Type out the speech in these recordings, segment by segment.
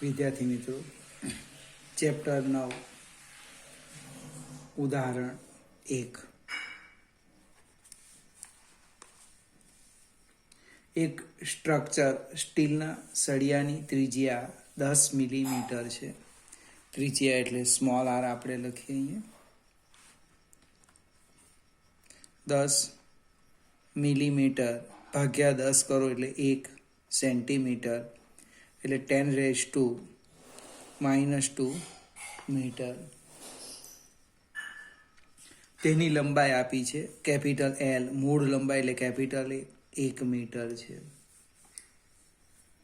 વિદ્યાર્થી મિત્રો, ચેપ્ટર 9 ઉદાહરણ 1. એક સ્ટ્રક્ચર સ્ટીલના સળિયાની ત્રિજ્યા 10 મિલીમીટર છે. ત્રિજ્યા એટલે સ્મોલ આર આપણે લખીએ અહીંયા. 10 મિલીમીટર ભાગ્યા 10 કરો એટલે 1 સેન્ટીમીટર એટલે 10⁻² મીટર. તેની લંબાઈ આપી છે કેપિટલ L. મૂળ લંબાઈ એટલે કેપિટલ A 1 મીટર છે.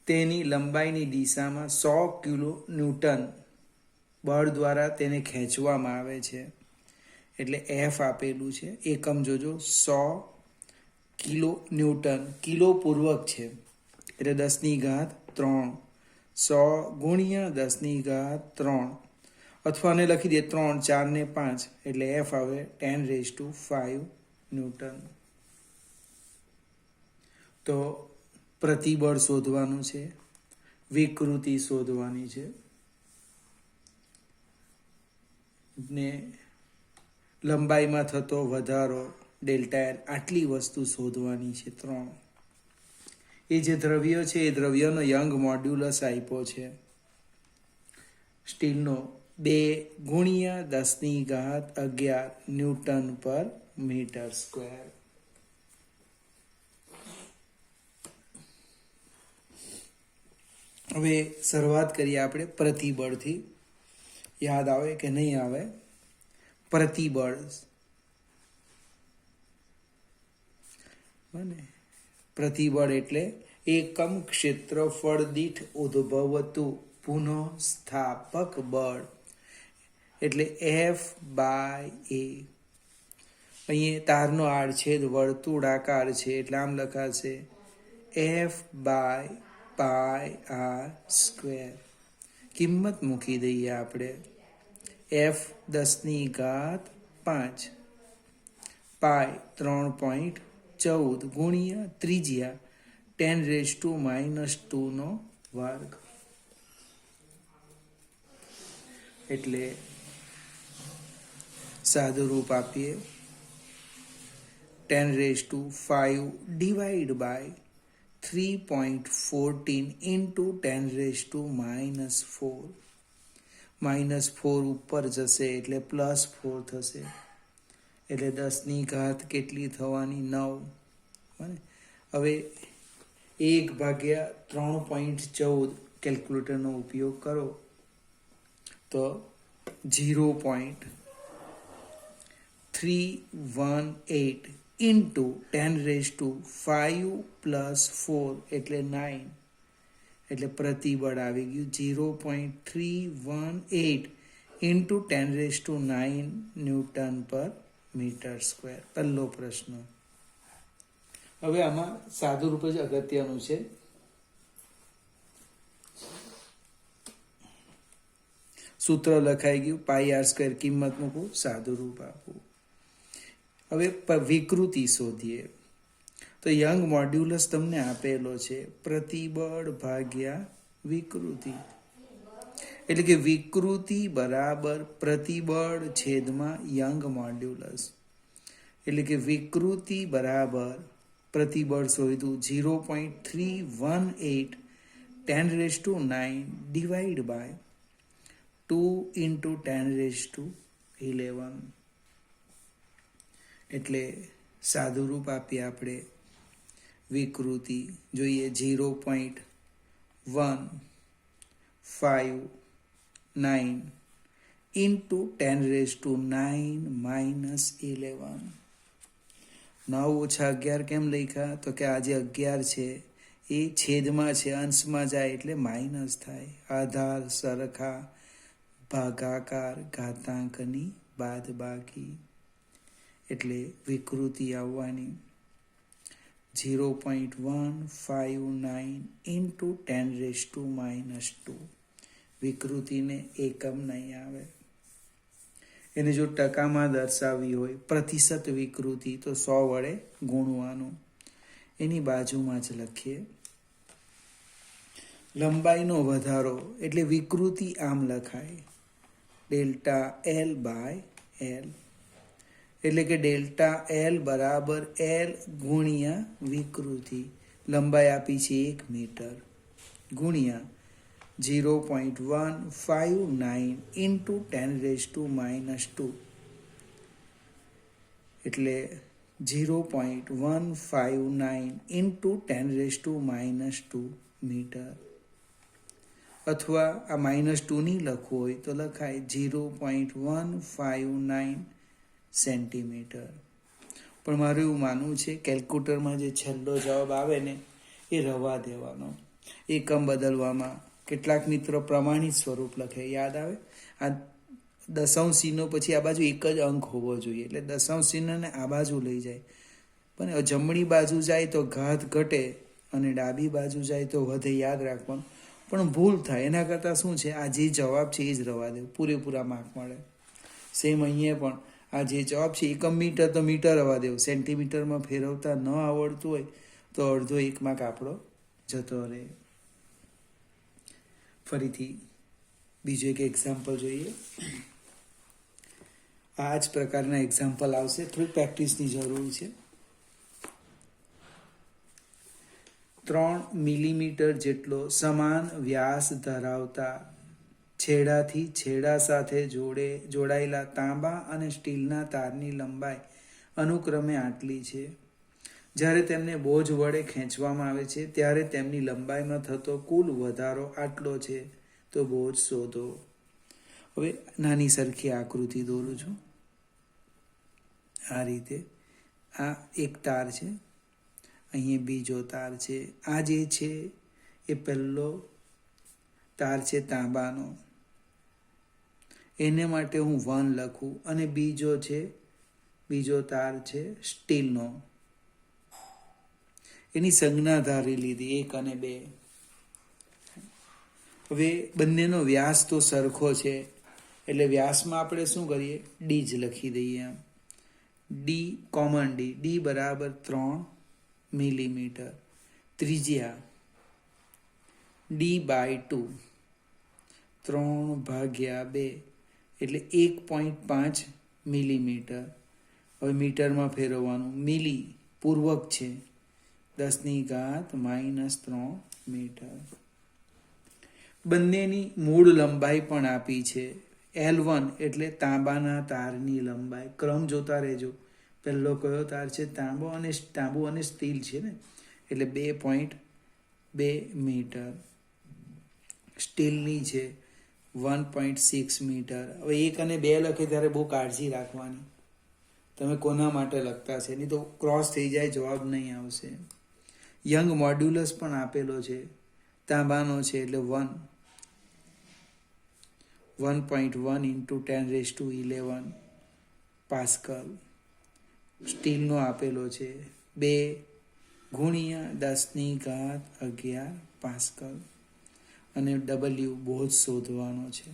તેની લંબાઈની દિશામાં 100 કિલો ન્યૂટન બળ દ્વારા તેને ખેંચવામાં આવે છે. એટલે F આપેલું છે. એકમ જોજો, 100 કિલો ન્યૂટન. કિલો પૂર્વક છે એટલે 10⁻3. 100 ગુણ્યા 10⁻3 અથવા ને લખી દે 3, 4 ને 5 એટલે F આવે 10⁵ ન્યૂટન. તો પ્રતિબળ શોધવાનું છે, વિકૃતિ શોધવાની છે ને લંબાઈમાં થતો વધારો ડેલ્ટા L, આટલી વસ્તુ શોધવાની છે. 3 એ જે દ્રવ્ય છે એ દ્રવ્યનો યંગ મોડ્યુલસ આપ્યો છે સ્ટીલનો 2 ગુણ્યા 10⁻11 ન્યૂટન પર મીટર સ્ક્વેર. હવે શરૂઆત કરીએ આપણે પ્રતિબળથી. યાદ આવે કે નહીં આવે? પ્રતિબળ પ્રતિબળ એટલે એકમ ક્ષેત્રફળ દીઠ ઉદ્ભવતું પુનઃસ્થાપક બળ એટલે F/A. અહીંયા તારનો આડછેદ વર્તુળાકાર છે એટલે આમ લખાશે F/πr². કિંમત મૂકી દઈએ આપણે. F 10⁵5, પાય 3.14 ગુણ્યા ત્રિજ્યા 10⁻²નો વર્ગ એટલે સાદું રૂપ આપીએ 10⁵5 ડિવાઈડ બાય 3.14 ઇન્ટુ 10⁻⁴. -4 ઉપર જશે એટલે +4 થશે એટલે 10⁻⁴ કેટલી થવાની? 9. હવે 1/3.14 કેલ્ક્યુલેટરનો ઉપયોગ કરો તો 0.318 ઇન્ટુ 10⁵5 + 4 એટલે 9 એટલે પ્રતિબળ આવી ગયું 0.318 ઇન્ટુ 10⁹ ન્યૂટન પર મીટર સ્ક્વેર. પહેલો પ્રશ્ન. હવે આમાં સાદું રૂપ જ અગત્યનું છે. સૂત્ર લખાઈ ગયું, πr², કિંમત મૂકવું, સાદું રૂપ આપવું. હવે વિકૃતિ શોધીએ તો યંગ મોડ્યુલસ તમને આપેલો છે પ્રતિબળ ભાગ્યા વિકૃતિ એટલે કે વિકૃતિ બરાબર પ્રતિબળ છેદમાં યંગ મોડ્યુલસ એટલે કે વિકૃતિ બરાબર પ્રતિબળ શોધ્યું 0.318 10⁹ ડિવાઈડ બાય 2 ઇન્ટુ 10⁻11 એટલે સાદું રૂપ આપીએ આપણે. વિકૃતિ જોઈએ 0.159 ઇન્ટુ 10⁻⁹ -11. 9 - 11 કેમ લખ્યા? તો કે આ જે 11 છે એ છેદમાં છે, અંશમાં જાય એટલે માઇનસ થાય. આધાર સરખા ભાગાકાર ઘાતાંકની બાદબાકી એટલે વિકૃતિ આવવાની 0.159 ઇન્ટુ 10⁻². વિકૃતિને એકમ નહીં આવે. એને જો ટકામાં દર્શાવવી હોય પ્રતિશત વિકૃતિ તો 100 વડે ગુણવાનું. એની બાજુમાં જ લખીએ લંબાઈનો વધારો એટલે વિકૃતિ આમ લખાય, ડેલ્ટા એલ બાય એલ, એટલે કે ડેલ્ટા એલ બરાબર એલ ગુણ્યા વિકૃતિ, લંબાઈ આપી છે 1 મીટર, ગુણ્યા 0.159 ઇન્ટુ 10⁻², એટલે 0.159 ઇન્ટુ 10⁻² મીટર, અથવા આ -2 નહીં લખવું હોય તો લખાય 0.159 સેન્ટીમીટર. પણ મારું એવું માનવું છે કેલ્ક્યુલેટરમાં જે છેલ્લો જવાબ આવે ને એ રવા દેવાનો. એકમ બદલવામાં કેટલાક મિત્રો પ્રમાણિત સ્વરૂપ લખે, યાદ આવે આ દશાંશ ચિહ્નો પછી આ બાજુ એક જ અંક હોવો જોઈએ, એટલે દશાંશ ચિહ્નને આ બાજુ લઈ જાય, પણ જમણી બાજુ જાય તો ઘાત ઘટે અને ડાબી બાજુ જાય તો વધે, યાદ રાખવાનું. પણ ભૂલ થાય એના કરતાં શું છે, આ જે જવાબ છે એ જ રવા દેવું, પૂરેપૂરા માર્ક મળે. સેમ અહીંયા પણ આ જે જવાબ છે એકમ મીટર તો મીટર રવા દેવું, સેન્ટીમીટરમાં ફેરવતા ન આવડતું હોય તો અડધો 1 માર્ક આપણો જતો રહે. ફરીથી બીજું એક એક્ઝામ્પલ જોઈએ. આ જ પ્રકારના એક્ઝામ્પલ આવશે, થોડી પ્રેક્ટિસની જરૂર છે. 3 મિલીમીટર જેટલો સમાન વ્યાસ ધરાવતા છેડાથી છેડા સાથે જોડાયેલા તાંબા અને સ્ટીલના તારની લંબાઈ અનુક્રમે આટલી છે. જ્યારે તેમને બોજ વડે ખેંચવામાં આવે છે ત્યારે તેમની લંબાઈમાં થતો કુલ વધારો આટલો છે, તો બોજ શોધો. હવે નાની સરખી આકૃતિ દોરું છું. આ રીતે આ એક તાર છે, અહીંયા બીજો તાર છે, આ જે છે એ પહેલો તાર છે તાંબાનો, એને માટે હું 1 લખું, અને બીજો તાર છે સ્ટીલનો, એની સંજ્ઞા ધારી લીધી 1 અને 2. હવે બંનેનો વ્યાસ તો સરખો છે એટલે વ્યાસમાં આપણે શું કરીએ, ડી જ લખી દઈએ. આમ ડી કોમન ડી બરાબર 3 મિલીમીટર, ત્રિજ્યા d/2, 3/2 એટલે 1.5 મિલીમીટર. હવે મીટરમાં ફેરવવાનું, મિલી પૂર્વક છે, 10⁻³ મીટર. બંનેની મૂળ લંબાઈ પણ આપી છે. L1 એટલે તાંબાના તારની લંબાઈ, ક્રમ જોતા રહેજો, પહેલો કયો તાર છે, તાંબુ અને સ્ટીલ છે ને, એટલે 2.2 મીટર. સ્ટીલની છે 1.6 મીટર. હવે 1 અને 2 લખે ત્યારે બહુ કાળજી રાખવાની, તમે કોના માટે લખતા છે, નહીં તો ક્રોસ થઈ જાય, જવાબ નહીં આવશે. યંગ મોડ્યુલસ પણ આપેલો છે, તાંબાનો છે એટલે 1.1 ઇન્ટુ 10⁻11 પાસ્કલ. સ્ટીલનો આપેલો છે 2 ગુણ્યા 10⁻11 પાસ્કલ. અને W બોજ શોધવાનો છે.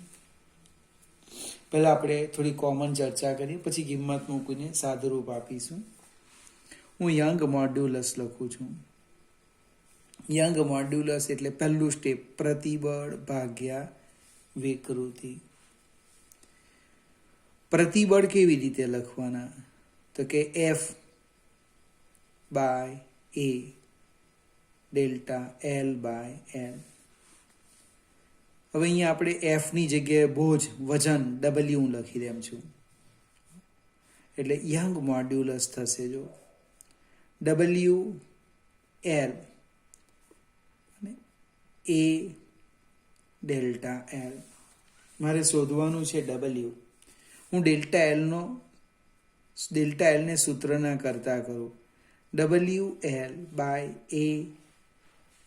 પહેલાં આપણે થોડી કોમન ચર્ચા કરીએ, પછી કિંમત મૂકીને સાદુરૂપ આપીશું. હું યંગ મોડ્યુલસ લખું છું. યંગ મોડ્યુલસ એટલે પહેલું સ્ટેપ, પ્રતિબળ ભાગ્યા વિકૃતિ. પ્રતિબળ કેવી રીતે લખવાના, તો કે F/A ડેલ્ટા L/L. હવે અહીંયા આપણે Fની જગ્યાએ બોજ વજન W લખી દેમ છું, એટલે યંગ મોડ્યુલસ થશે. જો WL અને A ડેલ્ટા L. મારે શોધવાનું છે W. હું ડેલ્ટા Lને સૂત્રના કરતા કરું, WL/A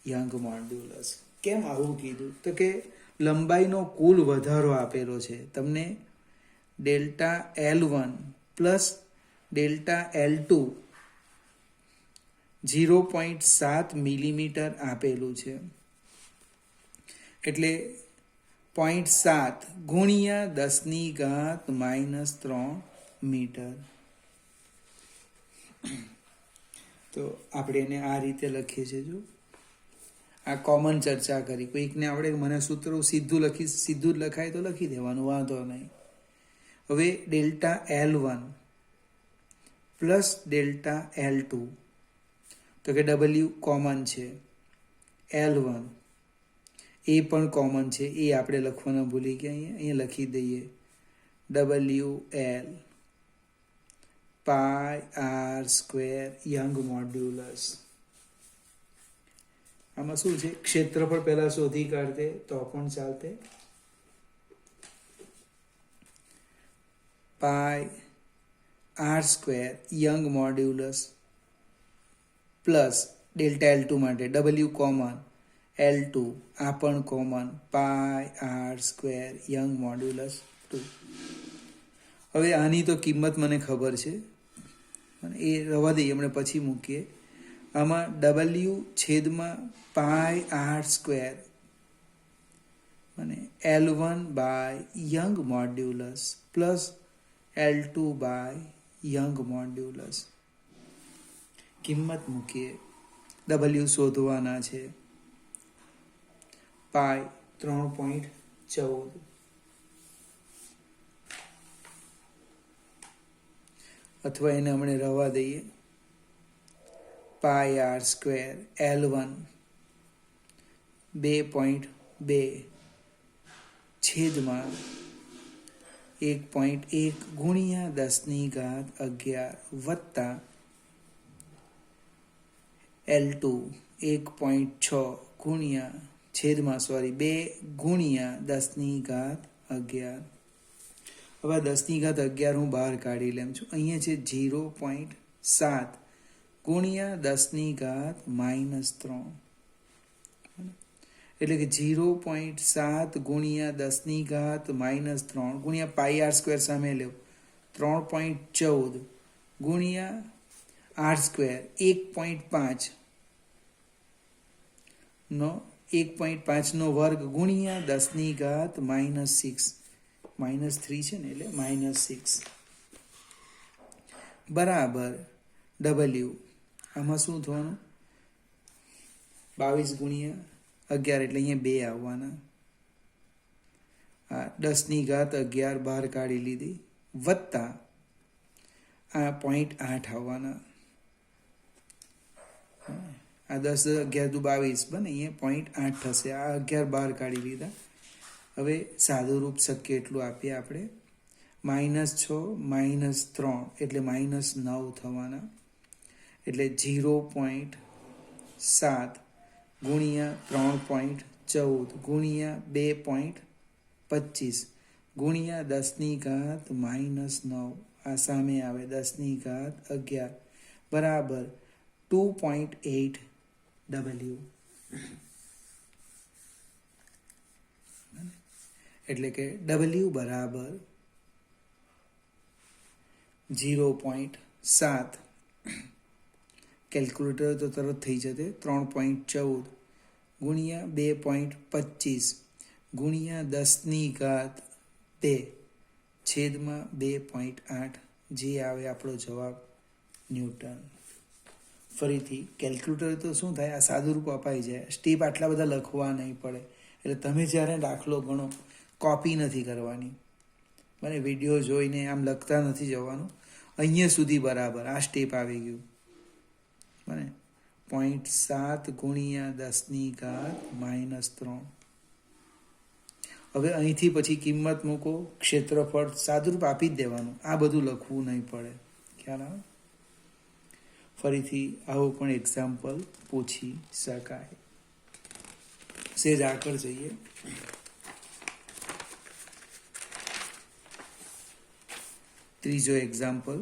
યંગ મોડ્યુલસ. કેમ આવું કીધું, તો કે લંબાઈનો કુલ વધારો આપેલો છે તમને, delta L1 plus delta L2 0.7 millimetre આપેલું છે, એટલે 0.7 ગુણ્યા 10⁻³ મીટર. તો આપણે એને આ રીતે લખીએ છીએ. જો આ કોમન ચર્ચા કરી. કોઈકને આવડે મને સૂત્રો સીધું જ લખાય તો લખી દેવાનું, વાંધો નહીં. હવે delta L1 plus delta L2, તો કે W કોમન છે, L1 એ પણ કોમન છે, એ આપણે લખવાના ભૂલી ગયા. અહીંયા લખી દઈએ WL pi R square Young modulus. આમાં શું છે, ક્ષેત્રફળ પહેલા શોધી કાઢતે તો પણ ચાલતે. Pi R square Young modulus plus delta L2 માટે W કોમન, L2 આ પણ common, pi R square Young modulus 2. હવે આની તો કિંમત મને ખબર છે, એ રવા દઈએ, આપણે પછી મૂકીએ. આમાં W છેદમાં પાઈ આર સ્ક્વેર અને L1 by Young modulus plus L2 by Young modulus. કિંમત મૂકીએ. W શોધવાના છે. પાઈ 3.14 અથવા એને આપણે રવા દઈએ. પાઈ આર સ્ક્વેર L1 2.2 છેદમાં 1.1 ગુણ્યા 10⁻11 વત્તા L2 1.6 ગુણ્યા છેદમાં 2 ગુણ્યા 10⁻11. હવે 10⁻11 હું બહાર કાઢી લઉં છું. અહીંયા છે 0.7 ગુણ્યા 10⁻−3, એટલે કે 0.7 ગુણ્યા 10⁻−3 ગુણ્યા પાઈ આર સ્ક્વેર સામે લો 3.14 ગુણ્યા આર સ્ક્વેર 1.5 નો 1.5 વર્ગ ગુણ્યા 10⁻−6, -3 છે ને એટલે -6 બરાબર W. આમાં શું થવાનું, 22 ગુણ્યા 11 એટલે અહીંયા 2 આવવાના. આ 10⁻11 બહાર કાઢી લીધી વત્તા આ 0.8 આવવાના. આ 10 11 22 બને, અહીંયા 0.8 થશે. આ 11 બહાર કાઢી લીધા. હવે સાદું રૂપ શક્ય એટલું આપીએ આપણે. -6 -3 એટલે -9 થવાના. એટલે 0.7 ગુણ્યા 3.14 ગુણ્યા 2.25 ગુણ્યા 10⁻−9, આ સામે આવે 10⁻11 બરાબર 2.8 W. એટલે કે W બરાબર 0.7, કેલ્ક્યુલેટર તો તરત થઈ જશે, 3.14 ગુણ્યા 2.25 ગુણ્યા 10⁻2 છેદમાં 2.8, જે આવે આપણો જવાબ ન્યૂટન. ફરીથી કેલ્ક્યુલેટર તો શું થાય, આ સાદું રૂપ અપાઈ જાય, સ્ટેપ આટલા બધા લખવા નહીં પડે. એટલે તમે જ્યારે દાખલો ગણો કોપી નથી કરવાની, મને વિડીયો જોઈને આમ લખતા નથી જવાનું. અહીંયા સુધી બરાબર આ સ્ટેપ આવી ગયું મને 0.7 ગુણ્યા 10⁻−3. હવે અહીંથી પછી કિંમત મૂકો, ક્ષેત્રફળ સાદુરૂપ આપી જ દેવાનું, આ બધું લખવું નહીં પડે. ખ્યાલ આવે. ફરીથી આવું પણ એક્ઝામ્પલ પૂછી શકાય. સેજ આગળ જઈએ. ત્રીજો એક્ઝામ્પલ.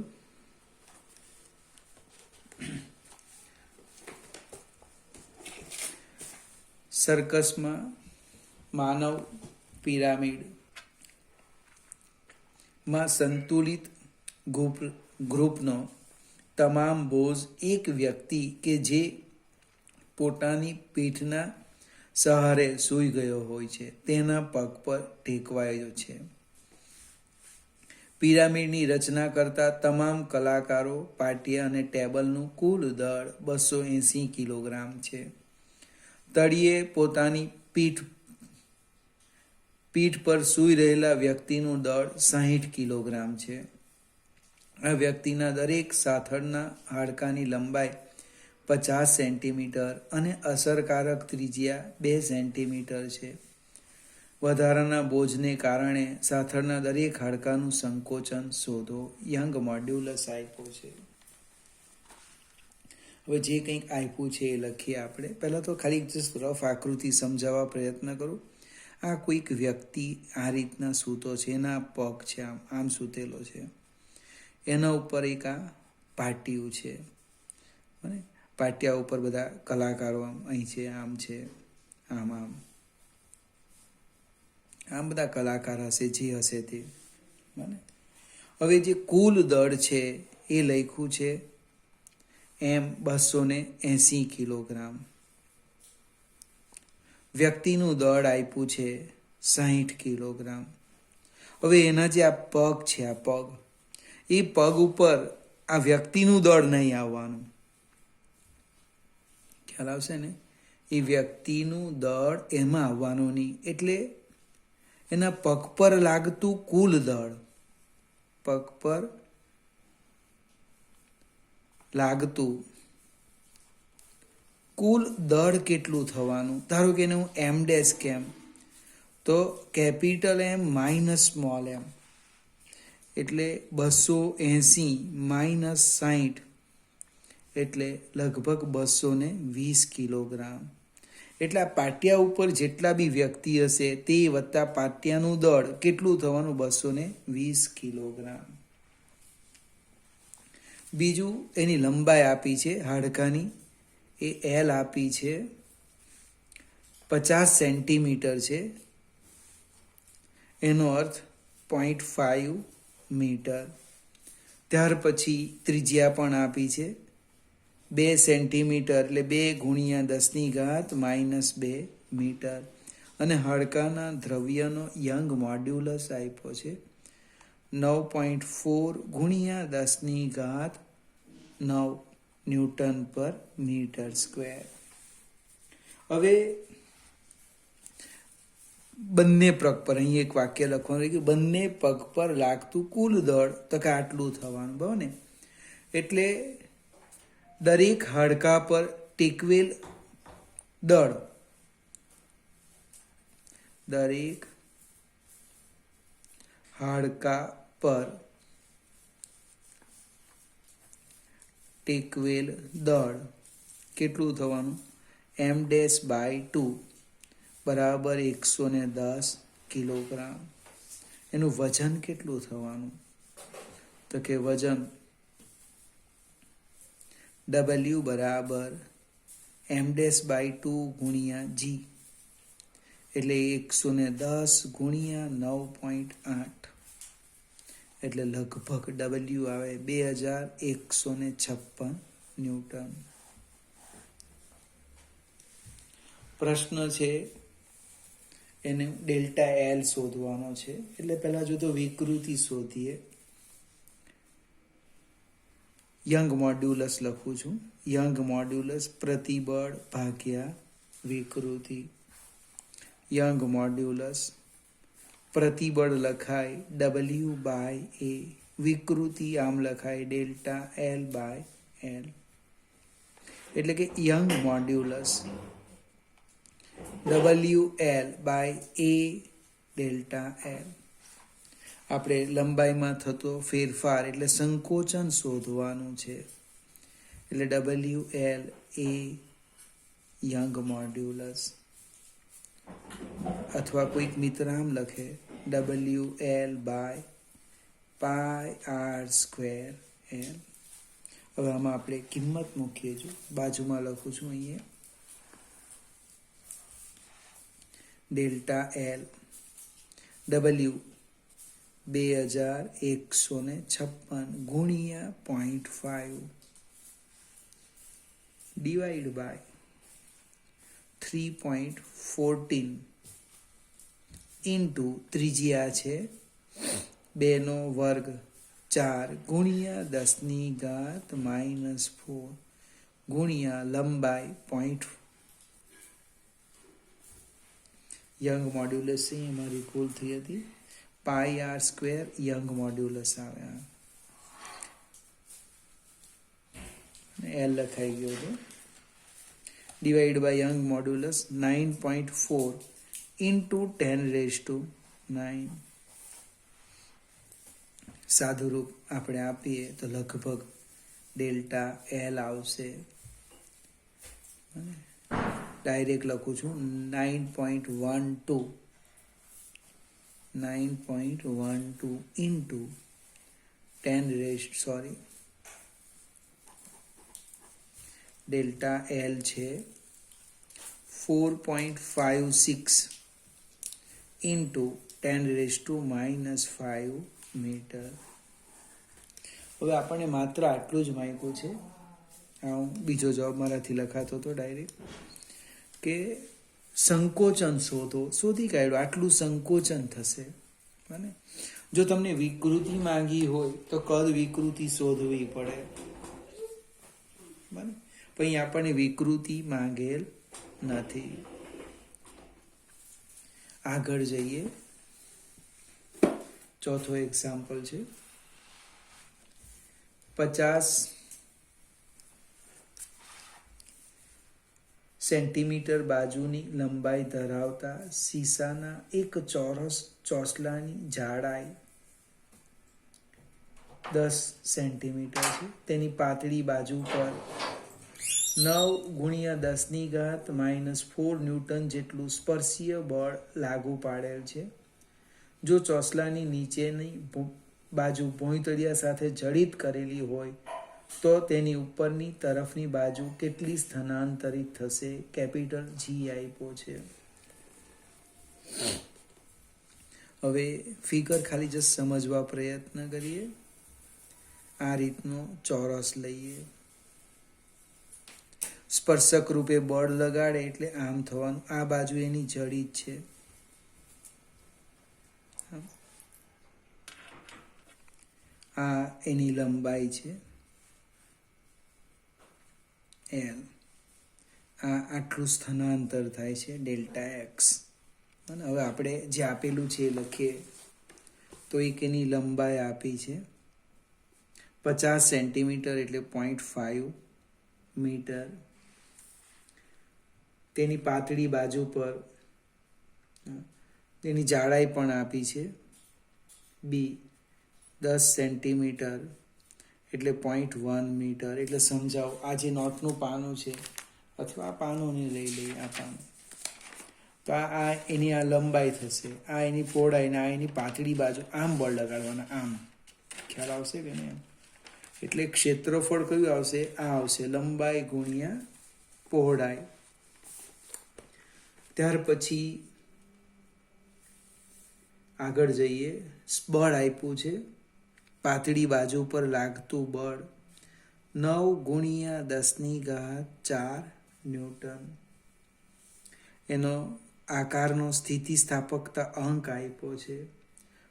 સર્કસમાં માનવ પિરામિડમાં સંતુલિત ગ્રુપનો તમામ બોઝ એક વ્યક્તિ કે જે પોતાની પીઠના સહારે સૂઈ ગયો હોય છે તેના પગ પર ટેકવાયો છે. પિરામિડની રચના કરતા તમામ કલાકારો, પાટિયા અને ટેબલનું કુલ દળ 280 કિલોગ્રામ છે. તળિયે પોતાની પીઠ પર સૂઈ રહેલા વ્યક્તિનું દળ 60 કિલોગ્રામ છે. આ વ્યક્તિના દરેક સાથળના હાડકાની લંબાઈ 50 સેન્ટીમીટર અને અસરકારક ત્રિજ્યા 2 સેન્ટીમીટર છે. વધારાના બોજને કારણે સાથળના દરેક હાડકાનું સંકોચન શોધો. યંગ મોડ્યુલસ આપ્યો છે. હવે જે કંઈક આપ્યું છે એ લખીએ આપણે. પહેલાં તો ખાલી જસ્ટ રફ આકૃતિ સમજાવવા પ્રયત્ન કરું. આ કોઈક વ્યક્તિ આ રીતના સૂતો છે, એના પગ છે આમ સૂતેલો છે, એના ઉપર એક આ પાટિયું છે, અને પાટિયા ઉપર બધા કલાકારો અહીં છે, આમ છે, આમ બધા કલાકાર હશે, જે હશે તે. બને હવે જે કુલ દળ છે એ લખ્યું છે એમ 280 કિલોગ્રામ. વ્યક્તિનું દળ આપ્યું છે 60 કિલોગ્રામ. હવે એના જે આ પગ છે, આ પગ, એ પગ ઉપર આ વ્યક્તિનું દળ નહીં આવવાનું. ખ્યાલ આવશે ને? એ વ્યક્તિનું દળ એમાં આવવાનું નહીં. એટલે એના પગ પર લાગતું કુલ દળ, પગ પર લાગતું કુલ દળ કેટલું થવાનું. ધારો કે એને હું એમ ડેશ કેમ, તો કેપિટલ એમ માઇનસ સ્મોલ એમ, એટલે 280 માઇનસ 60 એટલે લગભગ 220 કિલોગ્રામ. એટલે આ પાટિયા ઉપર જેટલા બી વ્યક્તિ હશે તે વત્તા પાટિયાનું દળ કેટલું થવાનું? 220 કિલોગ્રામ. બીજું, એની લંબાઈ આપી છે હાડકાની, એ એલ આપી છે 50 સેન્ટીમીટર છે, એનો અર્થ 0.5 મીટર. ત્યાર પછી ત્રિજ્યા પણ આપી છે 2 સેન્ટીમીટર, એટલે 2 ગુણ્યા 10⁻² મીટર. અને હાડકાના દ્રવ્યનો યંગ મોડ્યુલસ આપ્યો છે 9.4 ગુણ્યા 10⁹ ન્યૂટન પર મીટર સ્ક્વેર. હવે બંને પગ પર, અહીં એક વાક્ય લખવાનું કે બંને પગ પર લાગતું કુલ દળ તો કે આટલું થવાનું, બરાબર ને? એટલે દરેક હાડકા પર ટેકવેલ દળ, દરેક હાડકા પર ટેકવેલ દળ કેટલું થવાનું? m'/2 બરાબર 110 કિલોગ્રામ. એનું વજન કેટલું થવાનું? તો કે વજન W બરાબર m'/2 ગુણ્યા g, એટલે 110 ગુણ્યા 9.8, એટલે લગભગ W આવે 2156 ન્યૂટન. પ્રશ્ન છે એને ડેલ્ટા એલ શોધવાનો છે. એટલે પહેલા જો તો વિકૃતિ શોધીએ. યંગ મોડ્યુલસ લખું છું. યંગ મોડ્યુલસ પ્રતિબળ ભાગ્યા વિકૃતિ. યંગ મોડ્યુલસ પ્રતિબળ લખાય W/A, વિકૃતિ આમ લખાય ડેલ્ટા L/L. એટલે કે young modulus WL/A delta L. આપણે લંબાઈમાં થતો ફેરફાર એટલે સંકોચન શોધવાનું છે. એટલે WL એ યંગ મોડ્યુલસ, અથવા કોઈક મિત્ર આમ લખે WL/πr²L. હવે આમાં આપણે કિંમત મૂકીએ છું, બાજુમાં લખું છું અહીંયા ડેલ્ટા એલ. W 2156 ગુણ્યા 0.5 ડિવાઈડ બાય 3.14 ઇન્ટુ ત્રિજ્યા છે 2² 4 ગુણ્યા 10⁻⁻⁴ ગુણ્યા લંબાઈ યંગ મોડ્યુલસ છે, મારી ભૂલ થઈ હતી. Pi R square Young modulus આવે, એલ લખાઈ ગયો હતો. Divide by Young modulus 9.4 into 10⁹9. સાદુરૂપ આપણે આપીએ તો લગભગ ડેલ્ટા એલ આવશે. ડાયરેક્ટ લખું છું 9.12 ઇન્ટુ 10 ડેલ્ટા એલ છે 4.56 ઇન્ટુ 10⁻⁻5 મીટર. હવે આપણને માત્ર આટલું જ માગ્યું છે. હું બીજો જવાબ મારાથી લખાતો હતો ડાયરેક્ટ કે સંકોચન શોધી કાઢ્યું, આટલું સંકોચન થશે. બને જો તમને વિકૃતિ માંગી હોય તો કદ વિકૃતિ શોધવી પડે. બને પણ અહીં આપણને વિકૃતિ માંગેલ નથી. આગળ જઈએ. ચોથો એક્ઝામ્પલ છે 50 સેન્ટીમીટર બાજુની લંબાઈ ધરાવતા શીશાના એક ચોરસ ચોસલાની જાડાઈ 10 સેન્ટીમીટર છે. તેની પાતળી બાજુ પર 9 × 10⁻⁻4 ન્યૂટન જેટલું સ્પર્શીય બળ લાગુ પાડેલ છે. જો ચોસલાની નીચેની બાજુ ભોંયતળિયા સાથે જડિત કરેલી હોય તો તેની ઉપરની તરફની બાજુ કેટલી સ્થાનાંતરિત થશે? કેપિટલ જી આપ્યો છે. હવે ફિગર ખાલી જસ્ટ સમજવા પ્રયત્ન કરીએ. આ રીતનો ચોરસ લઈએ, સ્પર્શક રૂપે બળ લગાડે એટલે આમ થવાનું. આ બાજુ એની જડિત છે. આ એની લંબાઈ છે એલ. આટલું સ્થાનાંતર થાય છે ડેલ્ટા એક્સ. અને હવે આપણે જે આપેલું છે એ લખીએ તો એક એની લંબાઈ આપી છે 50 સેન્ટીમીટર એટલે 0.5 મીટર. તેની પાતળી બાજુ પર તેની જાડાઈ પણ આપી છે બી 10 સેન્ટીમીટર એટલે 0.1 મીટર. એટલે સમજાવો, આ જે નોટનું પાનું છે અથવા આ પાનોને લઈ લઈએ, આ પાનું તો આ એની આ લંબાઈ થશે, આ એની પહોળાઈ ને આ એની પાતળી બાજુ. આમ બળ લગાડવાના, આમ. ખ્યાલ આવશે કે નહીં? એટલે ક્ષેત્રફળ કયું આવશે? આ આવશે લંબાઈ ગુણ્યા પહોળાઈ. ત્યાર પછી આગળ જઈએ. બળ આપ્યું છે, પાતળી બાજુ પર લાગતું બળ 9 × 10⁻4 ન્યૂટન. એનો આકારનો સ્થિતિસ્થાપકતા અંક આપ્યો છે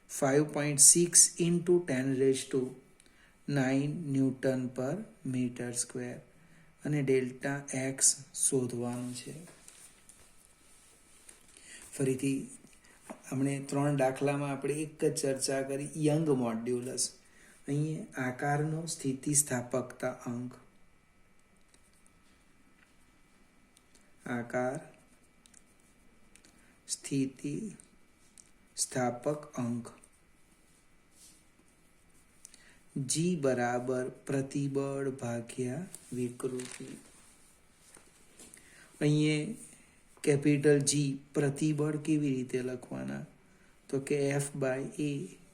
5.6 ઇન્ટુ 10⁻9 ન્યૂટન પર મીટર સ્ક્વેર. અને ડેલ્ટા એક્સ શોધવાનું છે. ફરીથી હમણે 3 દાખલામાં આપણે એક જ ચર્ચા કરી, યંગ મોડ્યુલસ. અહીં આકારનો સ્થિતિસ્થાપકતા અંક, આકાર સ્થિતિસ્થાપક અંક જી બરાબર પ્રતિબળ ભાગ્યા વિકૃતિ. અહીં કેપિટલ જી પ્રતિબળ કેવી રીતે લખવાના? તો કે F/A.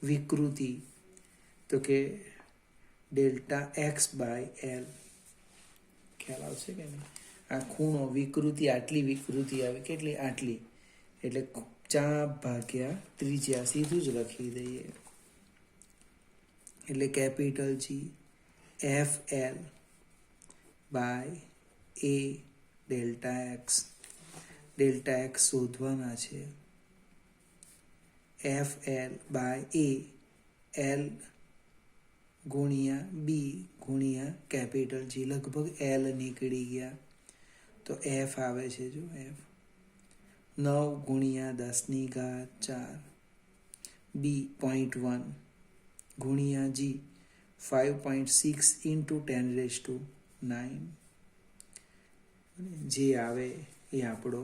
વિકૃતિ તો કે ડેલ્ટા X/L. ખ્યાલ આવશે કે નહીં? આ ખૂણો વિકૃતિ, આટલી વિકૃતિ આવે, કેટલી? આટલી. એટલે ચાપ ભાગ્યા ત્રિજ્યા, સીધું જ લખી દઈએ. એટલે capital G FL/A delta X. Delta X શોધવાના છે. FL/A L ગુણ્યા બી ગુણ્યા કેપિટલ જી. લગભગ એલ નીકળી ગયા તો એફ આવે છે. જો એફ 9 ગુણ્યા 10⁴ બી 0.1 ગુણ્યા જી 5.6 ઇન્ટુ 10⁹ જે આવે એ આપણો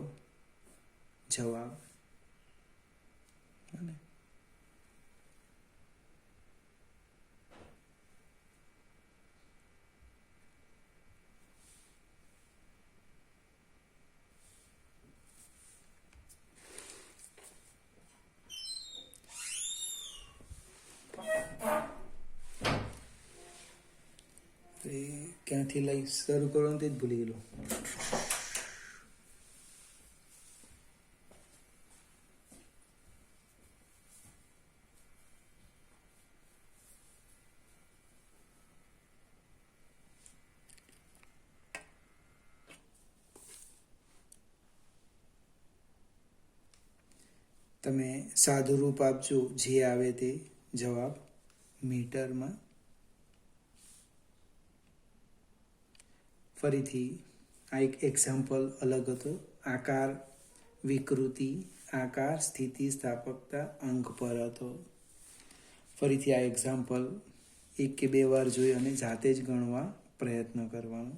જવાબ. ક્યાંથી લઈ શરૂ કરવાનું તે જ ભૂલી ગયેલો. તમે સાદું રૂપ આપજો, જે આવે તે જવાબ મીટરમાં. ફરીથી આ એક એક્ઝામ્પલ અલગ હતો. આકાર, વિકૃતિ, આકાર, સ્થિતિ, સ્થાપકતા અંક પર હતો. ફરીથી આ એક્ઝામ્પલ 1 કે 2 વાર જોઈ અને જાતે જ ગણવા પ્રયત્ન કરવાનો.